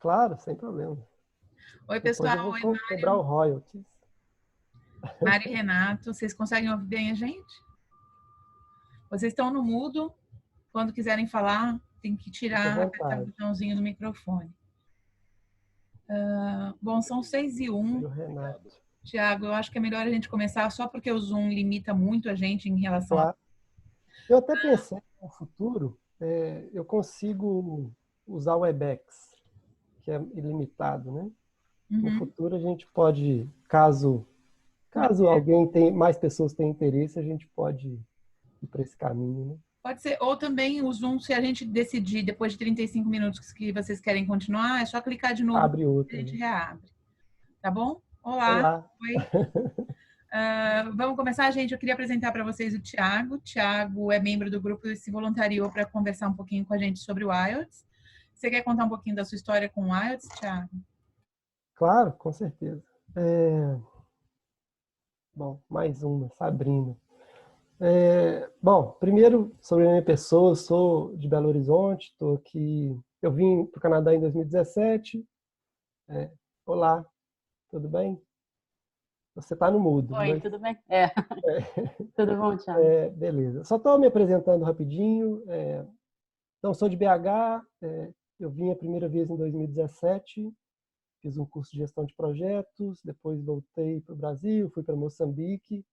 Claro, sem problema. Oi, Depois eu pessoal. vou Oi, cobrar o royalties. Mário e Renato. Vocês conseguem ouvir bem a gente? Vocês estão no mudo. Quando quiserem falar, tem que Fique à apertar o vontade. botãozinho do microfone. Bom, são 6:01. E o Renato. Tiago, eu acho que é melhor a gente começar só porque o Zoom limita muito a gente em relação a... Claro. Eu até pensei que no futuro eu consigo usar o Webex, que é ilimitado, né? No Uhum. futuro a gente pode, caso alguém tenha, mais pessoas tenham interesse, a gente pode ir para esse caminho, né? Pode ser, ou também o Zoom, se a gente decidir depois de 35 minutos que vocês querem continuar, é só clicar de novo Abre e a outra, gente né? reabre. Tá bom? Olá. Olá. Oi. Vamos começar, gente. Eu queria apresentar para vocês o Tiago. Tiago é membro do grupo e se voluntariou para conversar um pouquinho com a gente sobre o IELTS. Você quer contar um pouquinho da sua história com o IELTS, Tiago? Claro, com certeza. Bom, mais uma, Sabrina. Bom, primeiro, sobre a minha pessoa, eu sou de Belo Horizonte, estou aqui. Eu vim para o Canadá em 2017. Olá, tudo bem? Você está no mudo, Oi, mas tudo bem? Tudo bom, Thiago? beleza. Só estou me apresentando rapidinho. Então, sou de BH. Eu vim a primeira vez em 2017. Fiz um curso de gestão de projetos. Depois voltei para o Brasil, fui para Moçambique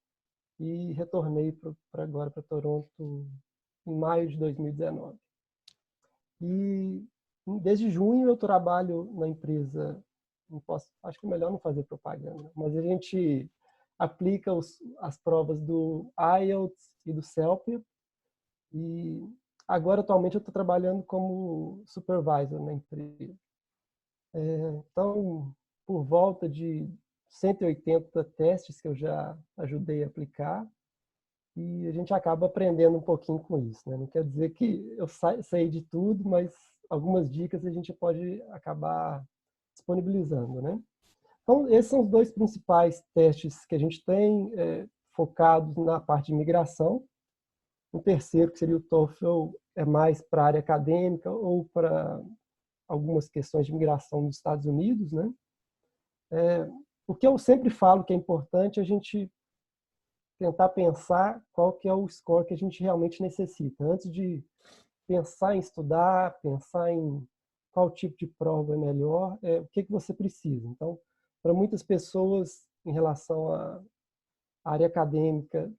e retornei para agora para Toronto em maio de 2019. E desde junho eu trabalho na empresa, não posso, acho que é melhor não fazer propaganda, mas a gente aplica as provas do IELTS e do CELP e agora atualmente eu estou trabalhando como supervisor na empresa. Então, por volta de 180 testes que eu já ajudei a aplicar, e a gente acaba aprendendo um pouquinho com isso, né? Não quer dizer que eu sei de tudo, mas algumas dicas a gente pode acabar disponibilizando, né? Então, esses são os dois principais testes que a gente tem, focados na parte de imigração. O terceiro, que seria o TOEFL, é mais para a área acadêmica ou para algumas questões de imigração nos Estados Unidos, né? O que eu sempre falo que é importante é a gente tentar pensar qual que é o score que a gente realmente necessita. Antes de pensar em estudar, pensar em qual tipo de prova é melhor, o que você precisa. Então, para muitas pessoas, em relação à área acadêmica,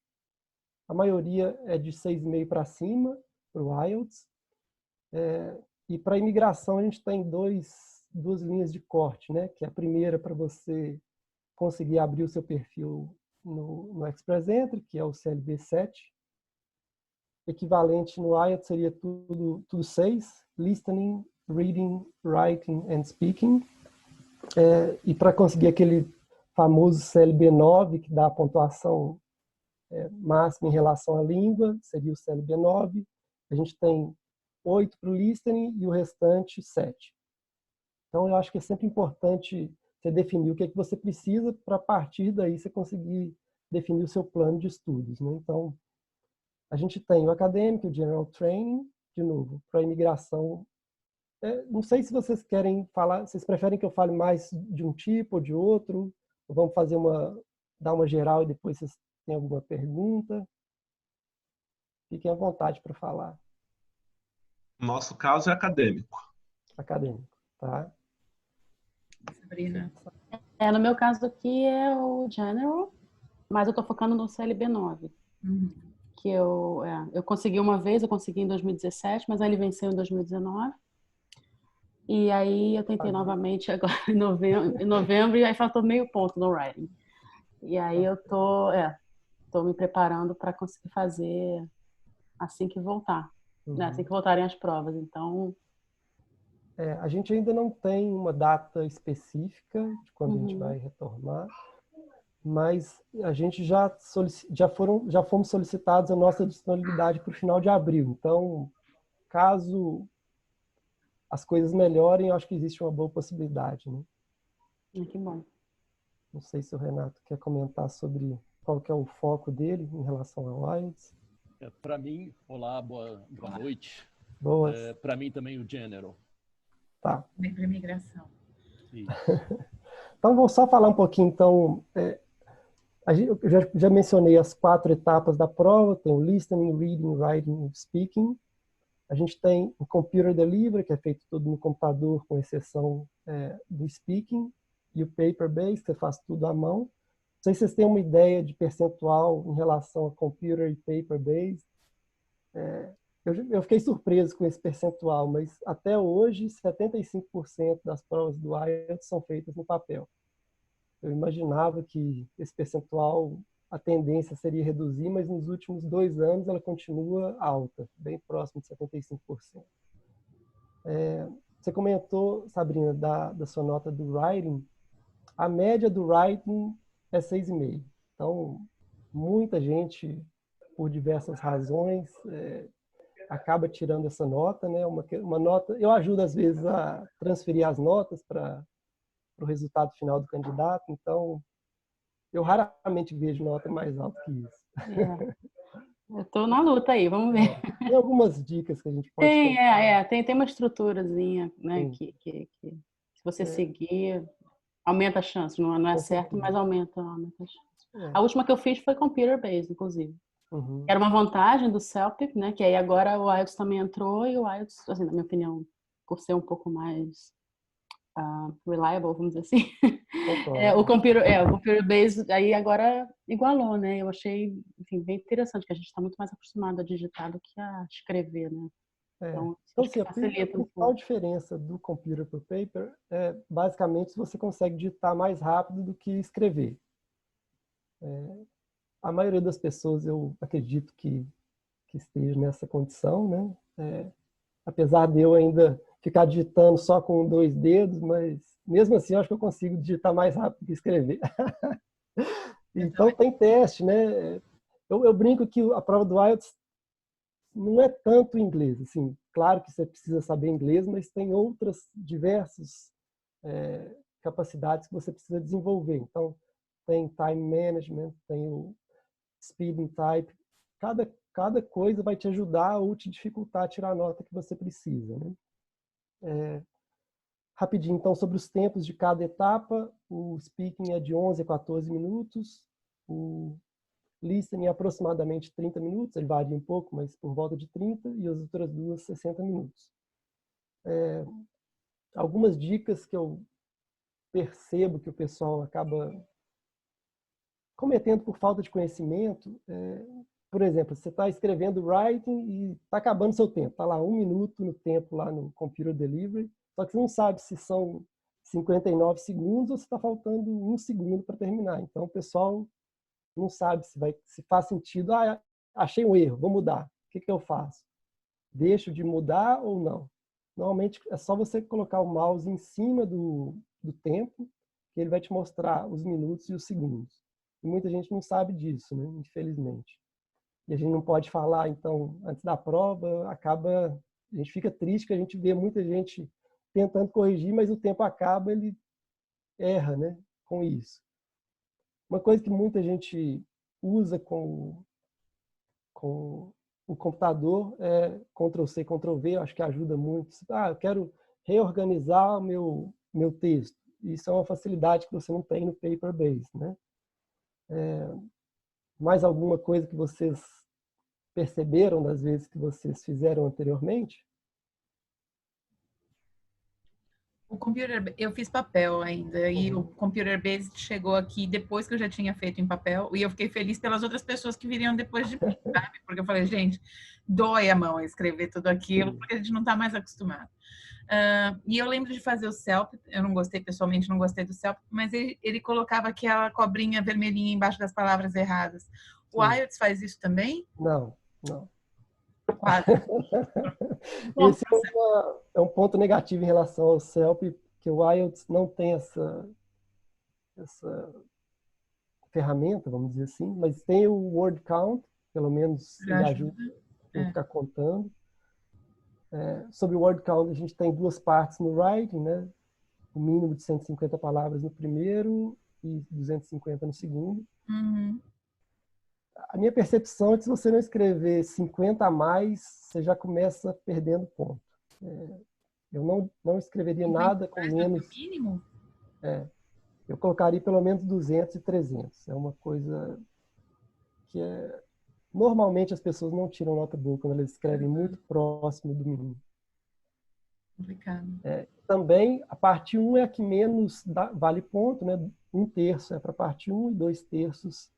a maioria é de 6,5 para cima, para o IELTS. E para a imigração, a gente tem duas linhas de corte, né? Que é a primeira para você conseguir abrir o seu perfil no Express Entry, que é o CLB 7. Equivalente no IELTS seria tudo 6, listening, reading, writing and speaking. E para conseguir aquele famoso CLB 9, que dá a pontuação máxima em relação à língua, seria o CLB 9. A gente tem 8 para o listening e o restante 7. Então, eu acho que é sempre importante você definir o que é que você precisa para, a partir daí, você conseguir definir o seu plano de estudos, né? Então, a gente tem o acadêmico, o general training, de novo, para a imigração. Não sei se vocês querem falar, vocês preferem que eu fale mais de um tipo ou de outro? Ou vamos dar uma geral e depois vocês têm alguma pergunta? Fiquem à vontade para falar. Nosso caso é acadêmico. Acadêmico, tá? Sabrina. No meu caso aqui é o General, mas eu tô focando no CLB 9. Uhum. Que eu consegui uma vez, eu consegui em 2017, mas aí ele venceu em 2019. E aí eu tentei novamente agora em novembro e aí faltou meio ponto no writing. E aí eu tô me preparando para conseguir fazer assim que voltar, né? Assim que voltarem as provas. Então, a gente ainda não tem uma data específica de quando a gente uhum. vai retornar, mas a gente já fomos solicitados a nossa disponibilidade para o final de abril. Então, caso as coisas melhorem, eu acho que existe uma boa possibilidade, né? Que bom. Não sei se o Renato quer comentar sobre qual que é o foco dele em relação ao IELTS. Para mim, olá, boa noite. Boas. Para mim também o General. Tá. Bem para migração. Então, vou só falar um pouquinho, então, eu já mencionei as 4 etapas da prova, tem o listening, reading, writing e speaking. A gente tem o computer delivery, que é feito tudo no computador, com exceção do speaking, e o paper-based, que você faz tudo à mão. Não sei se vocês têm uma ideia de percentual em relação a computer e paper-based. Eu fiquei surpreso com esse percentual, mas até hoje, 75% das provas do IELTS são feitas no papel. Eu imaginava que esse percentual, a tendência seria reduzir, mas nos últimos 2 anos ela continua alta, bem próximo de 75%. Você comentou, Sabrina, da sua nota do writing. A média do writing é 6,5. Então, muita gente, por diversas razões, acaba tirando essa nota, né? Uma nota. Eu ajudo às vezes a transferir as notas para o resultado final do candidato, então eu raramente vejo nota mais alta que isso. Eu estou na luta aí, vamos ver. Tem algumas dicas que a gente pode Tem uma estruturazinha, né? Que se você seguir, aumenta a chance. Não é certo, mas aumenta a chance. A última que eu fiz foi computer-based, inclusive. Uhum. Era uma vantagem do CELP, né? Que aí agora o IELTS também entrou e o IELTS, assim, na minha opinião, por ser um pouco mais reliable, vamos dizer assim. O computer-based aí agora igualou, né? Eu achei, enfim, bem interessante, que a gente está muito mais acostumado a digitar do que a escrever, né? Então assim, a principal diferença do computer para o paper é basicamente se você consegue digitar mais rápido do que escrever. A maioria das pessoas, eu acredito que esteja nessa condição, né? Apesar de eu ainda ficar digitando só com 2 dedos, mas mesmo assim eu acho que eu consigo digitar mais rápido que escrever. Então tem teste, né? Eu brinco que a prova do IELTS não é tanto inglês, assim, claro que você precisa saber inglês, mas tem outras diversas capacidades que você precisa desenvolver. Então tem time management, tem o speeding type, cada coisa vai te ajudar ou te dificultar a tirar a nota que você precisa, né? Rapidinho, então, sobre os tempos de cada etapa, o speaking é de 11 a 14 minutos, o listening é aproximadamente 30 minutos, ele varia um pouco, mas por volta de 30, e as outras 2, 60 minutos. Algumas dicas que eu percebo que o pessoal acaba cometendo por falta de conhecimento, por exemplo, você está escrevendo writing e está acabando seu tempo, está lá 1 minuto no tempo lá no computer delivery, só que você não sabe se são 59 segundos ou se está faltando 1 segundo para terminar. Então o pessoal não sabe se faz sentido. Achei um erro, vou mudar. O que eu faço? Deixo de mudar ou não? Normalmente é só você colocar o mouse em cima do tempo, que ele vai te mostrar os minutos e os segundos. E muita gente não sabe disso, né? Infelizmente. E a gente não pode falar, então, antes da prova, a gente fica triste que a gente vê muita gente tentando corrigir, mas o tempo acaba, ele erra, né, com isso. Uma coisa que muita gente usa com o computador é Ctrl+C, Ctrl+V, eu acho que ajuda muito. Eu quero reorganizar o meu texto. Isso é uma facilidade que você não tem no paper-based, né? Mais alguma coisa que vocês perceberam das vezes que vocês fizeram anteriormente? O computer, eu fiz papel ainda, e o computer based chegou aqui depois que eu já tinha feito em papel, e eu fiquei feliz pelas outras pessoas que viriam depois de mim, sabe? Porque eu falei, gente, dói a mão escrever tudo aquilo, porque a gente não está mais acostumado. E eu lembro de fazer o CELP, eu não gostei, pessoalmente não gostei do CELP, mas ele colocava aquela cobrinha vermelhinha embaixo das palavras erradas. O IELTS faz isso também? Não. Quase. Esse é um ponto negativo em relação ao CELP, que o IELTS não tem essa ferramenta, vamos dizer assim, mas tem o word count, pelo menos ele ajuda a ficar contando. Sobre o word count, a gente tem 2 partes no writing, né? O mínimo de 150 palavras no primeiro e 250 no segundo. Uhum. A minha percepção é que se você não escrever 50 a mais, você já começa perdendo ponto. Eu não escreveria 50 nada com reais é o menos... mínimo? Eu colocaria pelo menos 200 e 300. É uma coisa que normalmente as pessoas não tiram nota boa quando elas escrevem muito próximo do mínimo. Complicado. Também, a parte 1 é a que menos vale ponto, né? 1/3 é para a parte 1 e 2/3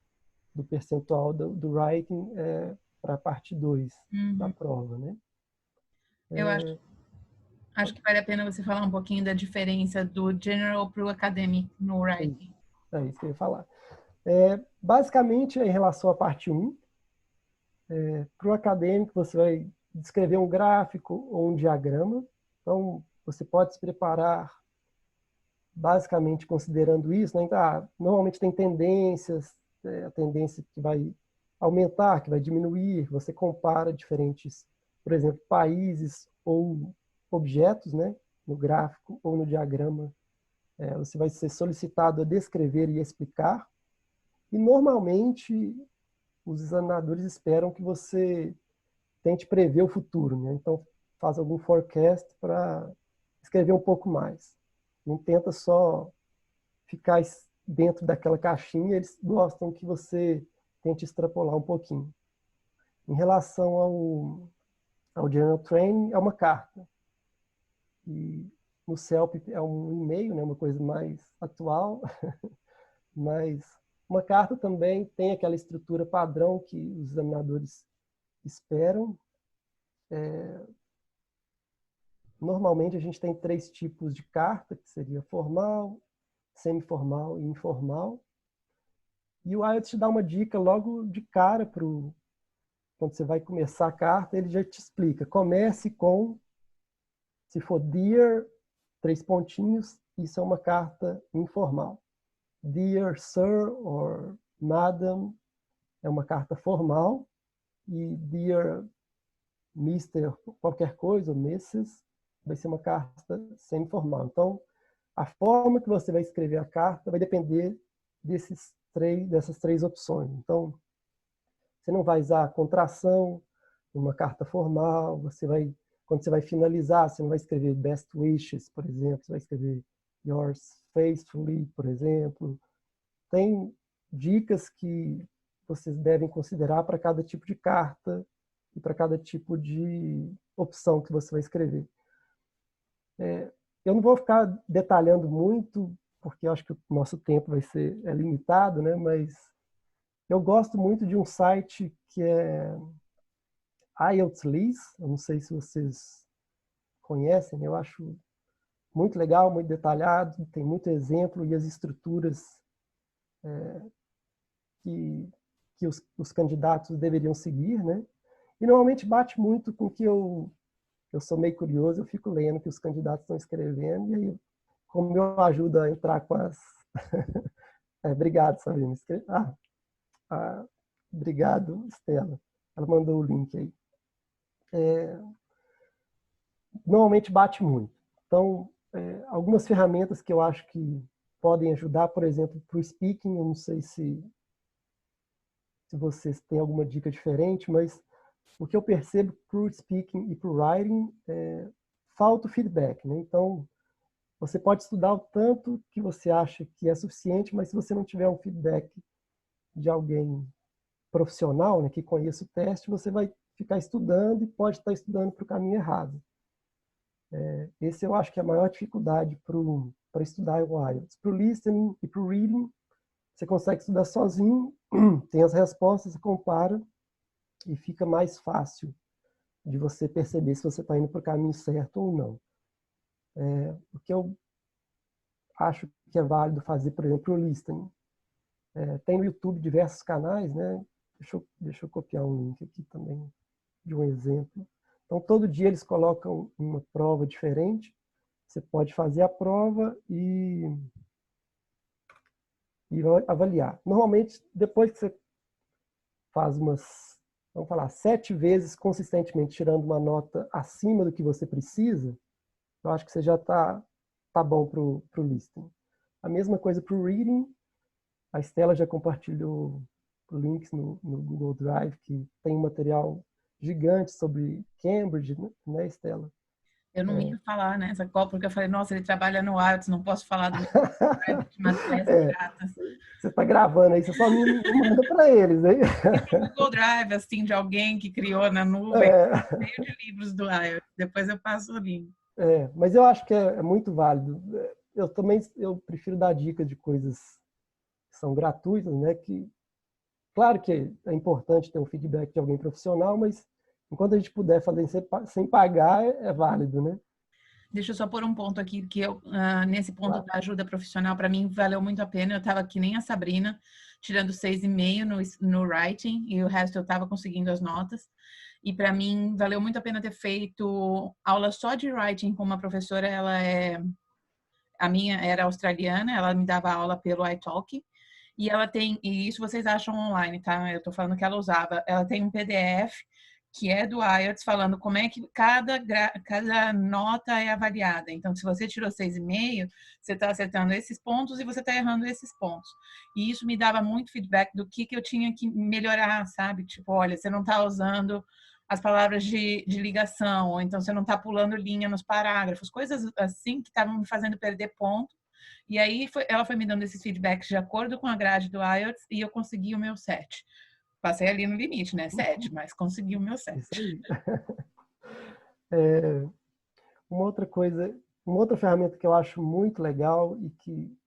do percentual do writing é para a parte 2 da prova, né? Eu acho que vale a pena você falar um pouquinho da diferença do general para o academic no writing. É isso que eu ia falar. Basicamente, em relação à parte 1, para o acadêmico, você vai descrever um gráfico ou um diagrama. Então, você pode se preparar basicamente considerando isso, né? Então, normalmente tem tendências, a tendência que vai aumentar, que vai diminuir, você compara diferentes, por exemplo, países ou objetos, né? No gráfico ou no diagrama, você vai ser solicitado a descrever e explicar, e normalmente os examinadores esperam que você tente prever o futuro, né? Então, faz algum forecast para escrever um pouco mais. Não tenta só ficar dentro daquela caixinha, eles gostam que você tente extrapolar um pouquinho. Em relação ao Journal Training, é uma carta. E no CELP é um e-mail, né? Uma coisa mais atual, mas uma carta também tem aquela estrutura padrão que os examinadores esperam. Normalmente a gente tem 3 tipos de carta, que seria formal, semiformal e informal. E o IELTS te dá uma dica logo de cara quando você vai começar a carta, ele já te explica. Comece com, se for Dear, 3 pontinhos, isso é uma carta informal. Dear Sir or Madam é uma carta formal. E Dear Mr. qualquer coisa, Mrs., vai ser uma carta semi-formal. Então, a forma que você vai escrever a carta vai depender dessas 3 opções. Então, você não vai usar contração numa carta formal, quando você vai finalizar, você não vai escrever best wishes, por exemplo, você vai escrever yours faithfully, por exemplo. Tem dicas que vocês devem considerar para cada tipo de carta e para cada tipo de opção que você vai escrever. Eu não vou ficar detalhando muito, porque eu acho que o nosso tempo vai ser limitado, né? Mas eu gosto muito de um site que é IELTS. Eu não sei se vocês conhecem, eu acho muito legal, muito detalhado, tem muito exemplo e as estruturas que os candidatos deveriam seguir, né? E normalmente bate muito com o que eu sou meio curioso, eu fico lendo o que os candidatos estão escrevendo, e aí, como eu ajudo a entrar com as... obrigado, Sabrina. Obrigado, Estela. Ela mandou o link aí. Normalmente bate muito. Então, algumas ferramentas que eu acho que podem ajudar, por exemplo, para o speaking, eu não sei se vocês têm alguma dica diferente, mas o que eu percebo para o speaking e para o writing falta o feedback, né? Então, você pode estudar o tanto que você acha que é suficiente, mas se você não tiver um feedback de alguém profissional, né, que conheça o teste, você vai ficar estudando e pode estar estudando para o caminho errado. Esse eu acho que é a maior dificuldade para estudar o IELTS. Para o listening e para o reading, você consegue estudar sozinho, tem as respostas, você compara e fica mais fácil de você perceber se você está indo para o caminho certo ou não. O que eu acho que é válido fazer, por exemplo, o listening. Tem no YouTube diversos canais, né? Deixa eu copiar um link aqui também de um exemplo. Então, todo dia eles colocam uma prova diferente. Você pode fazer a prova e avaliar. Normalmente, depois que você faz vamos falar, 7 vezes consistentemente tirando uma nota acima do que você precisa, eu acho que você já tá bom para o listening. A mesma coisa para o reading. A Estela já compartilhou links no Google Drive, que tem um material gigante sobre Cambridge, né, Estela? Eu não ia falar nessa call, porque eu falei, nossa, ele trabalha no IELTS, não posso falar do de matérias piratas. Você está gravando aí, você só me manda para eles, hein? Tem um Google Drive, assim, de alguém que criou na nuvem, cheio de livros do IELTS. Depois eu passo o link. Mas eu acho que é muito válido. Eu prefiro dar dica de coisas que são gratuitas, né? Que, claro que é importante ter um feedback de alguém profissional, mas enquanto a gente puder fazer sem pagar, é válido, né? Deixa eu só pôr um ponto aqui, que eu, nesse ponto da ajuda profissional, para mim, valeu muito a pena. Eu estava aqui nem a Sabrina, tirando 6,5 no writing, e o resto eu estava conseguindo as notas. E para mim, valeu muito a pena ter feito aula só de writing com uma professora. A minha era australiana, ela me dava aula pelo iTalk. E ela tem, e isso vocês acham online, tá? Eu tô falando que ela usava. Ela tem um PDF que é do IELTS, falando como é que cada nota é avaliada. Então, se você tirou 6,5, você está acertando esses pontos e você está errando esses pontos. E isso me dava muito feedback do que eu tinha que melhorar, sabe? Tipo, olha, você não está usando as palavras de ligação, ou então você não está pulando linha nos parágrafos, coisas assim que estavam me fazendo perder ponto. E aí ela foi me dando esses feedbacks de acordo com a grade do IELTS e eu consegui o meu 7. Passei ali no limite, né? 7, mas consegui o meu 7. Isso aí. Uma outra ferramenta que eu acho muito legal e que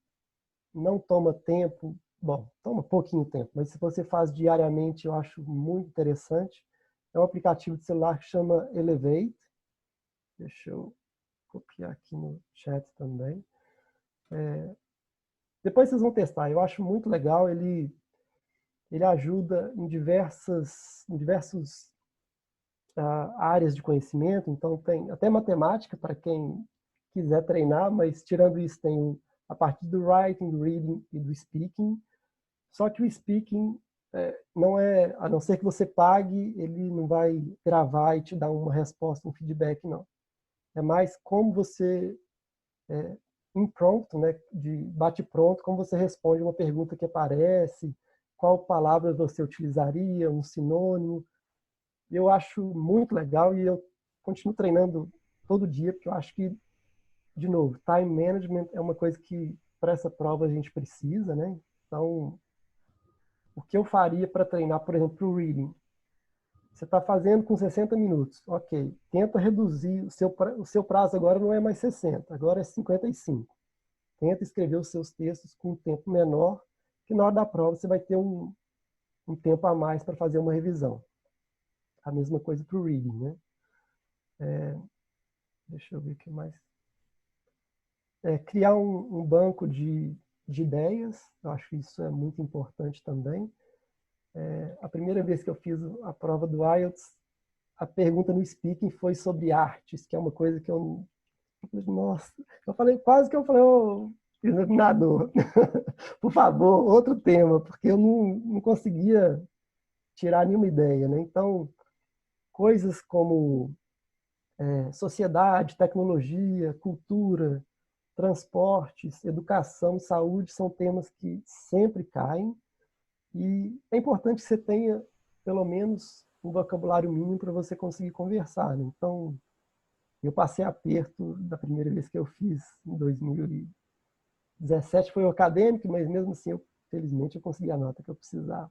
não toma tempo, bom, toma pouquinho tempo, mas se você faz diariamente, eu acho muito interessante. É um aplicativo de celular que chama Elevate. Deixa eu copiar aqui no chat também. Depois vocês vão testar. Eu acho muito legal. Ele ajuda em diversas áreas de conhecimento. Então, tem até matemática para quem quiser treinar, mas tirando isso, tem a parte do writing, do reading e do speaking. Só que o speaking não é, a não ser que você pague, ele não vai gravar e te dar uma resposta, um feedback, não. É mais como você, impromptu, né, de bate-pronto, como você responde uma pergunta que aparece, qual palavra você utilizaria, um sinônimo. Eu acho muito legal e eu continuo treinando todo dia, porque eu acho que, de novo, time management é uma coisa que para essa prova a gente precisa, né? Então, o que eu faria para treinar, por exemplo, o reading? Você está fazendo com 60 minutos, ok. Tenta reduzir, o seu prazo agora não é mais 60, agora é 55. Tenta escrever os seus textos com um tempo menor, que na hora da prova você vai ter um tempo a mais para fazer uma revisão. A mesma coisa para o reading, né? Deixa eu ver o que mais. Criar um banco de ideias, eu acho que isso é muito importante também. A primeira vez que eu fiz a prova do IELTS, a pergunta no speaking foi sobre artes, que é uma coisa que eu... Nossa, quase que eu falei, ô, examinador, por favor, outro tema, porque eu não conseguia tirar nenhuma ideia, né? Então, coisas como sociedade, tecnologia, cultura, transportes, educação, saúde são temas que sempre caem e é importante que você tenha pelo menos um vocabulário mínimo para você conseguir conversar, né? Então, eu passei aperto da primeira vez que eu fiz, em 2017, foi o acadêmico, mas mesmo assim, felizmente, eu consegui a nota que eu precisava.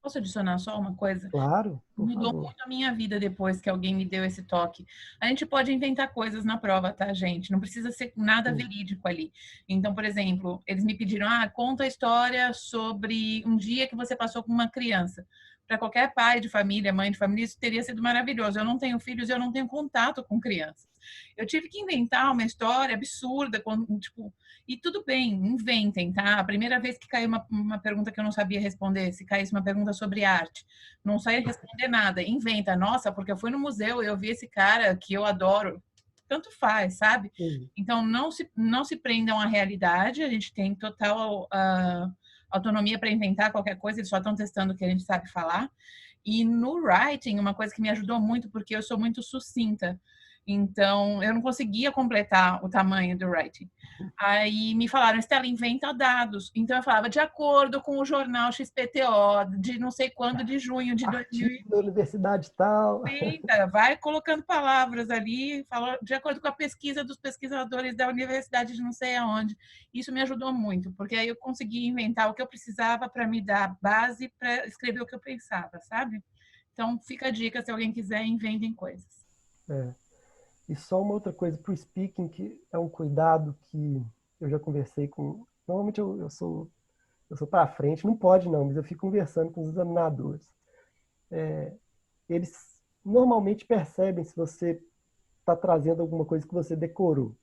Posso adicionar só uma coisa? Claro, por Mudou favor. muito a minha vida depois que alguém me deu esse toque. A gente pode inventar coisas na prova, tá, gente? Não precisa ser nada verídico ali. Então, por exemplo, eles me pediram, conta a história sobre um dia que você passou com uma criança. Para qualquer pai de família, mãe de família, isso teria sido maravilhoso. Eu não tenho filhos, eu não tenho contato com crianças. Eu tive que inventar uma história absurda, tipo, e tudo bem, inventem, tá? A primeira vez que caiu uma pergunta que eu não sabia responder, se caísse uma pergunta sobre arte, não sei responder nada, inventa. Nossa, porque eu fui no museu e eu vi esse cara que eu adoro. Tanto faz, sabe? Então, não se prendam à realidade, a gente tem total autonomia para inventar qualquer coisa, eles só estão testando o que a gente sabe falar. E no writing, uma coisa que me ajudou muito, porque eu sou muito sucinta, Então, eu não conseguia completar o tamanho do writing. Aí me falaram, Estela, inventa dados. Então, eu falava, de acordo com o jornal XPTO, de não sei quando, de junho de 2000. Artigo da universidade tal. Inventa, vai colocando palavras ali, fala, de acordo com a pesquisa dos pesquisadores da universidade de não sei aonde. Isso me ajudou muito, porque aí eu consegui inventar o que eu precisava para me dar base para escrever o que eu pensava, sabe? Então, fica a dica, se alguém quiser, inventem coisas. É. E só uma outra coisa para o speaking, que é um cuidado que eu já conversei com... Normalmente eu sou para frente, não pode não, mas eu fico conversando com os examinadores. Eles normalmente percebem se você está trazendo alguma coisa que você decorou.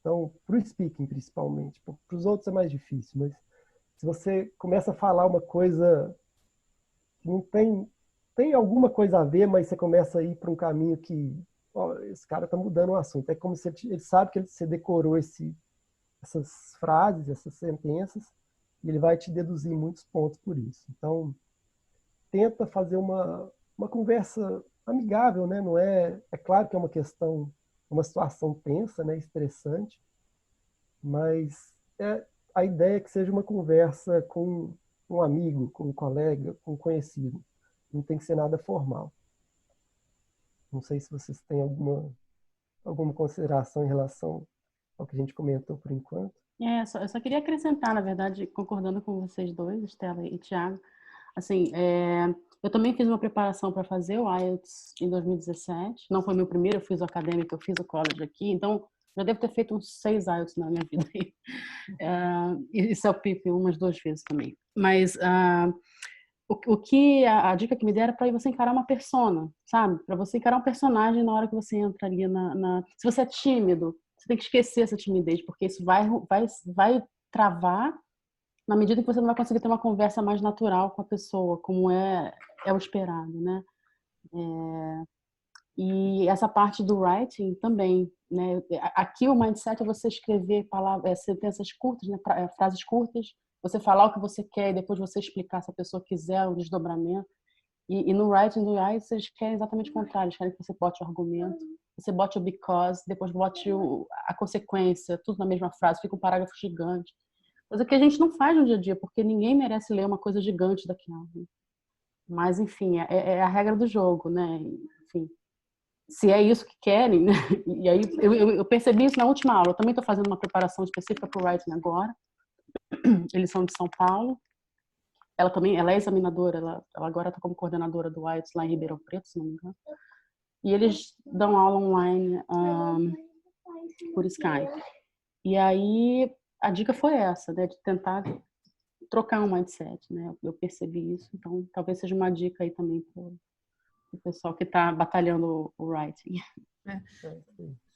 Então, para o speaking principalmente, para os outros é mais difícil, mas se você começa a falar uma coisa que não tem alguma coisa a ver, mas você começa a ir para um caminho que ó, esse cara está mudando o assunto. É como se ele sabe que você decorou essas frases, essas sentenças, e ele vai te deduzir muitos pontos por isso. Então, tenta fazer uma conversa amigável, né? Não é claro que é uma questão, uma situação tensa, né? Estressante, mas a ideia é que seja uma conversa com um amigo, com um colega, com um conhecido. Não tem que ser nada formal. Não sei se vocês têm alguma consideração em relação ao que a gente comentou por enquanto. Eu só queria acrescentar, na verdade, concordando com vocês dois, Estela e Thiago, assim, eu também fiz uma preparação para fazer o IELTS em 2017. Não foi meu primeiro, eu fiz o acadêmico, eu fiz o college aqui, então já devo ter feito uns 6 IELTS na minha vida. E CELPIP umas 2 vezes também. Mas a dica que me deram é para você encarar uma persona, sabe? Para você encarar um personagem na hora que você entra ali Se você é tímido, você tem que esquecer essa timidez, porque isso vai travar na medida que você não vai conseguir ter uma conversa mais natural com a pessoa, como é o esperado, né? E essa parte do writing também, né? Aqui o mindset é você escrever sentenças curtas, né? Frases curtas, você falar o que você quer e depois você explicar se a pessoa quiser o desdobramento. E no writing do IELTS eles querem exatamente o contrário, eles querem que você bote o argumento, você bote o because, depois bote a consequência, tudo na mesma frase, fica um parágrafo gigante. Coisa que a gente não faz no dia a dia, porque ninguém merece ler uma coisa gigante daquela. Né? Mas, enfim, é a regra do jogo, né? Enfim, se é isso que querem, né? E aí eu percebi isso na última aula. Eu também estou fazendo uma preparação específica para o writing agora. Eles são de São Paulo. Ela é examinadora, ela agora está como coordenadora do IELTS lá em Ribeirão Preto, se não me engano. E eles dão aula online por Skype. E aí a dica foi essa, né, de tentar trocar um mindset, né? Eu percebi isso, então talvez seja uma dica aí também para o pessoal que está batalhando o writing.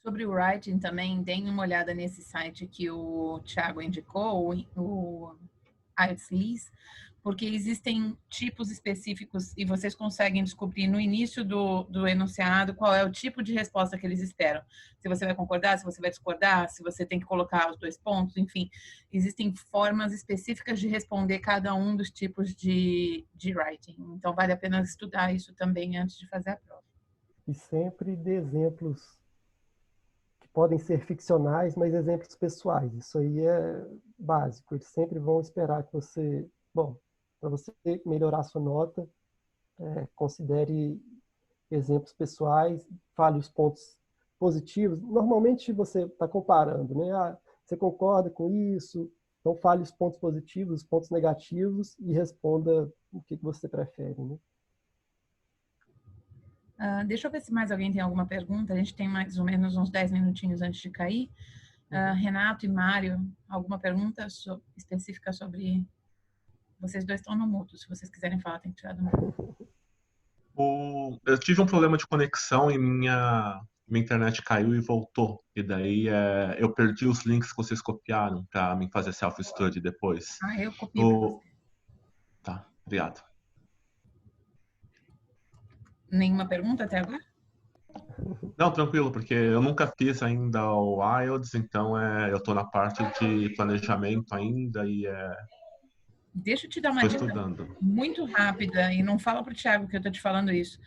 Sobre o writing também, deem uma olhada nesse site que o Thiago indicou, o IELTS Liz, porque existem tipos específicos e vocês conseguem descobrir no início do enunciado qual é o tipo de resposta que eles esperam. Se você vai concordar, se você vai discordar, se você tem que colocar os 2 pontos, enfim. Existem formas específicas de responder cada um dos tipos de writing. Então, vale a pena estudar isso também antes de fazer a prova. E sempre dê exemplos que podem ser ficcionais, mas exemplos pessoais. Isso aí é básico. Eles sempre vão esperar que você... Bom, para você melhorar a sua nota, considere exemplos pessoais, fale os pontos positivos. Normalmente você está comparando, né? Você concorda com isso? Então fale os pontos positivos, os pontos negativos e responda o que você prefere, né? Deixa eu ver se mais alguém tem alguma pergunta. A gente tem mais ou menos uns 10 minutinhos antes de cair. Renato e Mário, alguma pergunta específica sobre... Vocês dois estão no mudo. Se vocês quiserem falar, tem que tirar do mudo. Eu tive um problema de conexão e minha internet caiu e voltou. E daí eu perdi os links que vocês copiaram para mim fazer self-study depois. Eu copio. Tá, obrigado. Nenhuma pergunta até agora? Não, tranquilo, porque eu nunca fiz ainda o IELTS, então eu estou na parte de planejamento ainda e deixa eu te dar uma Estou dica estudando. muito rápida, e não fala para o Thiago que eu estou te falando isso,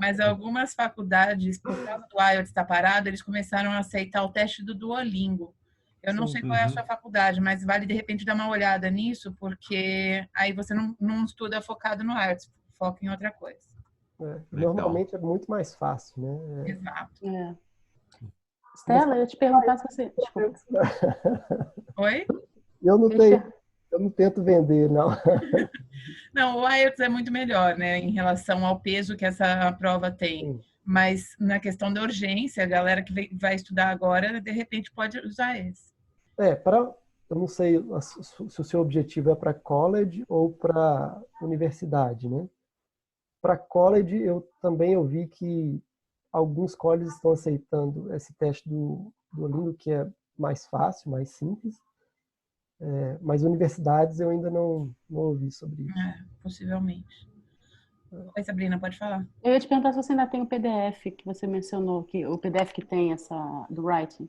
mas algumas faculdades, por causa do IELTS estar parado, eles começaram a aceitar o teste do Duolingo. Eu não Sim. sei qual é a sua faculdade, mas vale de repente dar uma olhada nisso, porque aí você não estuda focado no IELTS, foca em outra coisa. Normalmente é muito mais fácil, né? Exato. É. Stella, eu ia te perguntar se você... Desculpa. Oi? Eu não Eu tenho, te- eu não tento vender, não. Não, o IELTS é muito melhor, né, em relação ao peso que essa prova tem. Sim. Mas na questão da urgência, a galera que vai estudar agora, de repente pode usar esse. Eu não sei se o seu objetivo é para college ou para universidade, né? Para college, eu também ouvi que alguns colleges estão aceitando esse teste do Duolingo, que é mais fácil, mais simples. Mas universidades eu ainda não ouvi sobre isso. Possivelmente. Oi, Sabrina, pode falar. Eu ia te perguntar se você ainda tem o PDF que você mencionou, o PDF que tem do writing,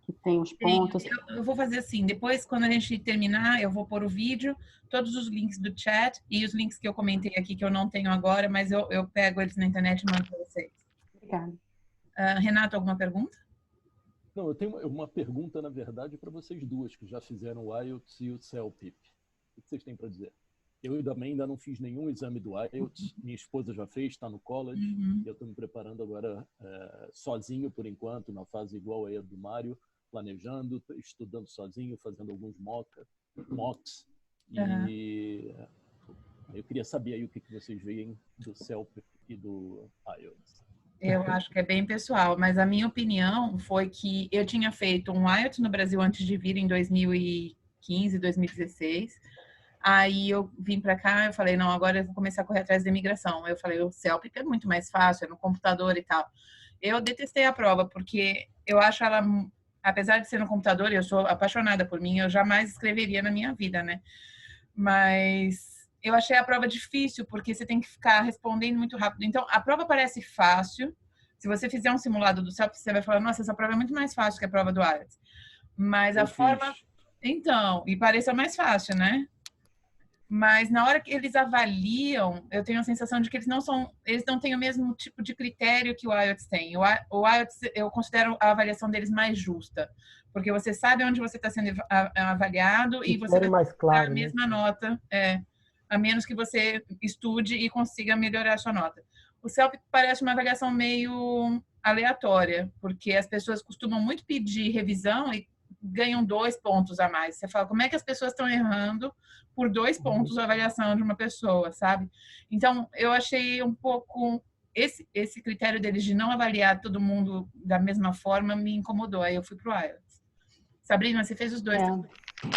que tem os pontos. Eu vou fazer assim, depois quando a gente terminar, eu vou pôr o vídeo, todos os links do chat e os links que eu comentei aqui que eu não tenho agora, mas eu pego eles na internet e mando para vocês. Obrigada. Renato, alguma pergunta? Não, eu tenho uma pergunta, na verdade, para vocês duas, que já fizeram o IELTS e o CELPIP. O que vocês têm para dizer? Eu também ainda não fiz nenhum exame do IELTS, minha esposa já fez, está no college, e eu estou me preparando agora sozinho, por enquanto, na fase igual a do Mário, planejando, estudando sozinho, fazendo alguns mocks. E eu queria saber aí o que vocês veem do CELPIP e do IELTS. Eu acho que é bem pessoal, mas a minha opinião foi que eu tinha feito um IELTS no Brasil antes de vir em 2015, 2016. Aí eu vim para cá, eu falei, não, agora eu vou começar a correr atrás da imigração. Eu falei, o CELPIP é muito mais fácil, é no computador e tal. Eu detestei a prova, porque eu acho ela, apesar de ser no computador, eu sou apaixonada por mim, eu jamais escreveria na minha vida, né? Mas eu achei a prova difícil, porque você tem que ficar respondendo muito rápido. Então, a prova parece fácil. Se você fizer um simulado do CELPIP, você vai falar, nossa, essa prova é muito mais fácil que a prova do IELTS. Mas a forma... Então, e pareça mais fácil, né? Mas na hora que eles avaliam, eu tenho a sensação de que eles não têm o mesmo tipo de critério que o IELTS tem. O IELTS, eu considero a avaliação deles mais justa, porque você sabe onde você está sendo avaliado e você vai mais ter claro, a mesma nota, a menos que você estude e consiga melhorar a sua nota. O CELPIP parece uma avaliação meio aleatória, porque as pessoas costumam muito pedir revisão e ganham 2 pontos a mais. Você fala, como é que as pessoas estão errando por 2 pontos a avaliação de uma pessoa, sabe? Então, eu achei um pouco... Esse critério deles de não avaliar todo mundo da mesma forma me incomodou. Aí eu fui pro IELTS. Sabrina, você fez os dois também?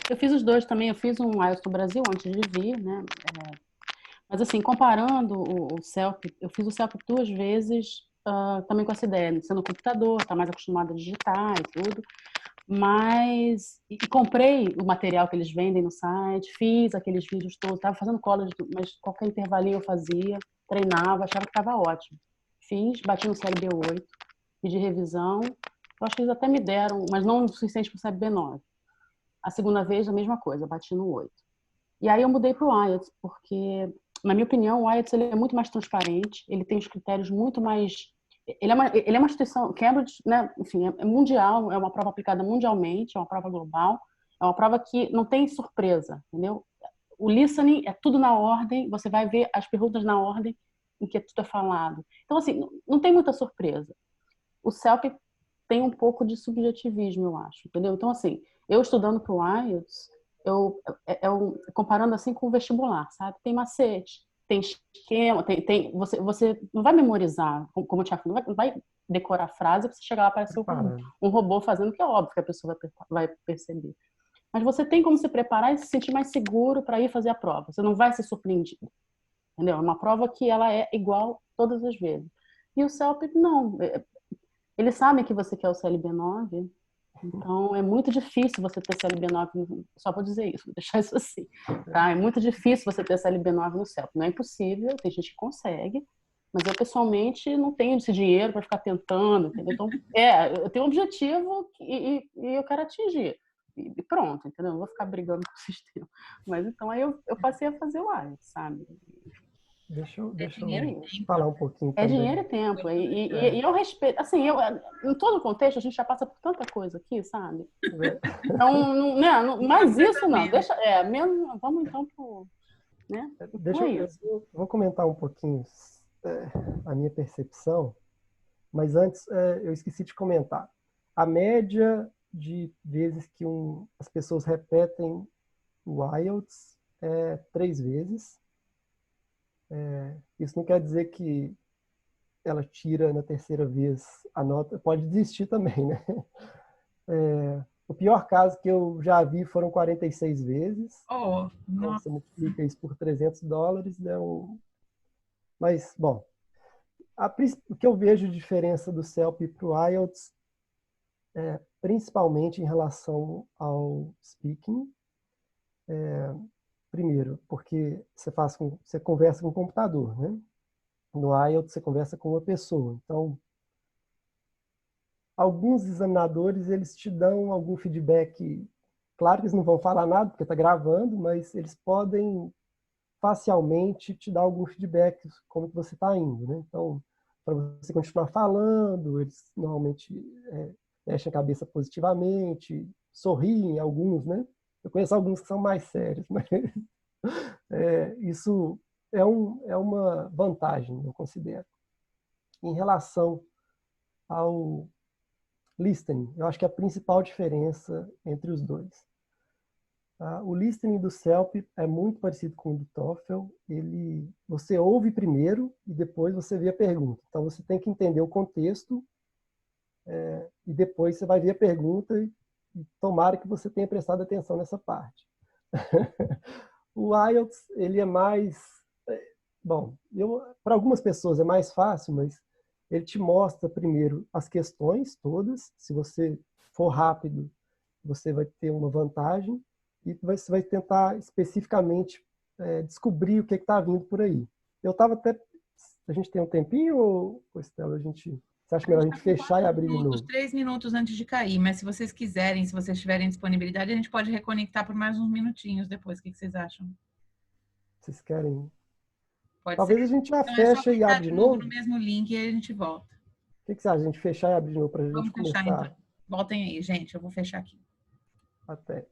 Eu fiz os dois também. Eu fiz um IELTS no Brasil antes de vir, né? Mas, assim, comparando o CELPIP, eu fiz o CELPIP 2 vezes, também com essa ideia, sendo no computador, tá mais acostumado a digitar e tudo. Mas comprei o material que eles vendem no site, fiz aqueles vídeos todos, estava fazendo college, mas qualquer intervalinho eu fazia, treinava, achava que estava ótimo. Fiz, bati no CLB8, pedi revisão, eu acho que eles até me deram, mas não o suficiente para o CLB9. A segunda vez, a mesma coisa, bati no 8. E aí eu mudei para o IELTS, porque, na minha opinião, o IELTS ele é muito mais transparente, ele tem os critérios muito mais... Ele é uma instituição, Cambridge, né, enfim, é mundial, é uma prova aplicada mundialmente, é uma prova global, é uma prova que não tem surpresa, entendeu? O listening é tudo na ordem, você vai ver as perguntas na ordem em que tudo é falado. Então, assim, não tem muita surpresa. O CELPIP tem um pouco de subjetivismo, eu acho, entendeu? Então, assim, eu estudando para o IELTS, comparando assim com o vestibular, sabe? Tem macete, tem esquema, você não vai memorizar, como eu tinha falado, não vai decorar a frase para você chegar lá e aparecer um robô fazendo, que é óbvio que a pessoa vai perceber. Mas você tem como se preparar e se sentir mais seguro para ir fazer a prova. Você não vai ser surpreendido. Entendeu? É uma prova que ela é igual todas as vezes. E o CELPIP, não. Eles sabem que você quer o CLB9, então é muito difícil você ter CLB9, só vou dizer isso, vou deixar isso assim, tá? É muito difícil você ter CLB9 no CELPIP. Não é impossível, tem gente que consegue, mas eu pessoalmente não tenho esse dinheiro para ficar tentando, entendeu? Então, eu tenho um objetivo e eu quero atingir. e pronto, entendeu? Não vou ficar brigando com o sistema. Mas então aí eu passei a fazer o IELTS, sabe? Deixa eu dinheiro e tempo. falar um pouquinho É também. dinheiro e tempo. E eu respeito, assim, em todo contexto a gente já passa por tanta coisa aqui, sabe? Então, mas isso não, deixa, mesmo, vamos então pro, né? Eu vou comentar um pouquinho a minha percepção, mas antes eu esqueci de comentar. A média de vezes que as pessoas repetem o IELTS é 3 vezes. Isso não quer dizer que ela tira na terceira vez a nota, pode desistir também, né? O pior caso que eu já vi foram 46 vezes. Oh, então, você multiplica isso por $300, Mas, bom, o que eu vejo de diferença do CELP para o IELTS é principalmente em relação ao speaking. Primeiro, porque você conversa com o computador, né? No IELTS você conversa com uma pessoa. Então, alguns examinadores, eles te dão algum feedback. Claro que eles não vão falar nada, porque está gravando, mas eles podem facialmente te dar algum feedback como que você está indo, né? Então, para você continuar falando, eles normalmente mexem a cabeça positivamente, sorriem alguns, né? Eu conheço alguns que são mais sérios, mas isso é uma vantagem, eu considero. Em relação ao listening, eu acho que a principal diferença entre os dois. O listening do CELP é muito parecido com o do TOEFL. Você ouve primeiro e depois você vê a pergunta. Então, você tem que entender o contexto e depois você vai ver a pergunta e tomara que você tenha prestado atenção nessa parte. O IELTS, ele é mais... Bom, para algumas pessoas é mais fácil, mas ele te mostra primeiro as questões todas. Se você for rápido, você vai ter uma vantagem. E você vai tentar especificamente descobrir o que está vindo por aí. Eu estava até... A gente tem um tempinho, ou Estela, você acha melhor a gente fechar e abrir de novo? 3 minutos antes de cair, mas se vocês quiserem, se vocês tiverem disponibilidade, a gente pode reconectar por mais uns minutinhos depois. O que vocês acham? Vocês querem? Pode Talvez ser. a gente já Então, fecha e abre de novo. no mesmo link e aí a gente volta. O que você acha? A gente fechar e abrir de novo para a gente Vamos começar? fechar, então. Voltem aí, gente. Eu vou fechar aqui. Até.